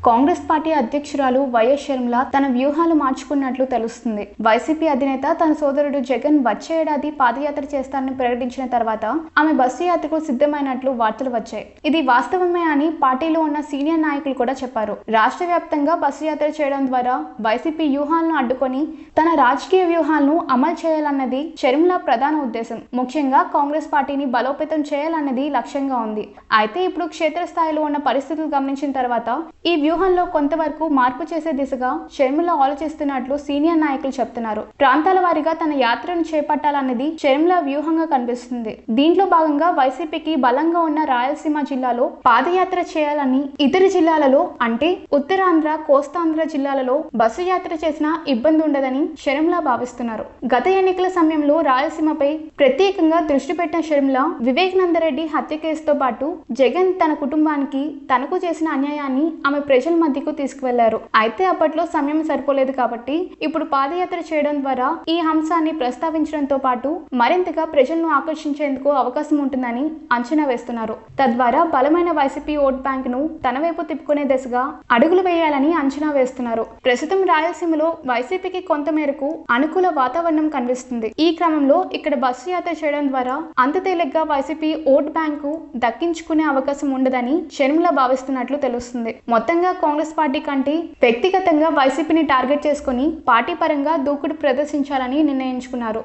Congress party అధ్యక్షురాలు YS Sharmila తన వ్యూహాలు మార్చుకున్నట్లు తెలుస్తుంది. వైసీపీ అధినేత తన సోదరుడు జగన్ వచ్చే ఏడాది పాదయాత్ర చేస్తారని ప్రకటించిన తర్వాత ఆమె బస్సు యాత్రకు సిద్ధమైనట్లు వార్తలు వచ్చాయి. ఇది వాస్తవమే అని పార్టీలో ఉన్న సీనియర్ నాయకులు కూడా చెప్పారు. రాష్ట్ర వ్యాప్తంగా బస్సు యాత్ర చేయడం ద్వారా వైసీపీ వ్యూహాలను అడ్డుకొని తన రాజకీయ వ్యూహాలను అమలు చేయాలన్నది షర్మిల ప్రధాన ఉద్దేశం. ముఖ్యంగా కాంగ్రెస్ పార్టీని బలోపేతం చేయాలన్నది లక్ష్యంగా ఉంది. అయితే ఇప్పుడు క్షేత్రస్థాయిలో ఉన్న పరిస్థితులు గమనించిన తర్వాత ఈ వ్యూహంలో కొంతవరకు మార్పు చేసే దిశగా షర్మిల ఆలోచిస్తున్నట్లు సీనియర్ నాయకులు చెప్తున్నారు. ప్రాంతాల వారీగా తన యాత్రను చేపట్టాలన్నది షర్మిల వ్యూహంగా కనిపిస్తుంది. దీంట్లో భాగంగా వైసీపీకి బలంగా ఉన్న రాయలసీమ జిల్లాలో పాదయాత్ర చేయాలని, ఇతర జిల్లాలలో అంటే ఉత్తరాంధ్ర, కోస్తాంధ్ర జిల్లాలలో బస్సు యాత్ర చేసినా ఇబ్బంది ఉండదని షర్మిల భావిస్తున్నారు. గత ఎన్నికల సమయంలో రాయలసీమపై ప్రత్యేకంగా దృష్టి పెట్టిన షర్మిల వివేకానందరెడ్డి హత్య కేసుతో పాటు జగన్ తన కుటుంబానికి తనకు చేసిన అన్యాయాన్ని ఆమె ప్రజల మధ్యకు తీసుకువెళ్లారు. అయితే అప్పట్లో సమయం సరిపోలేదు కాబట్టి ఇప్పుడు పాదయాత్ర చేయడం ద్వారా ఈ అంశాన్ని ప్రస్తావించడంతో పాటు మరింతగా ప్రజలను ఆకర్షించేందుకు అవకాశం ఉంటుందని అంచనా వేస్తున్నారు. తద్వారా బలమైన వైసీపీ ఓట్ బ్యాంక్ ను తన వైపు తిప్పుకునే దిశగా అడుగులు వేయాలని అంచనా వేస్తున్నారు. ప్రస్తుతం రాయలసీమలో వైసీపీకి కొంత మేరకు అనుకూల వాతావరణం కనిపిస్తుంది. ఈ క్రమంలో ఇక్కడ బస్సు యాత్ర చేయడం ద్వారా అంత తేలిగ్గా వైసీపీ ఓట్ బ్యాంకు దక్కించుకునే అవకాశం ఉండదని షర్మిల భావిస్తున్నట్లు తెలుస్తుంది. మొత్తంగా కాంగ్రెస్ పార్టీ కంటే వ్యక్తిగతంగా వైసీపీని టార్గెట్ చేసుకుని పార్టీ పరంగా దూకుడు ప్రదర్శించాలని నిర్ణయించుకున్నారు.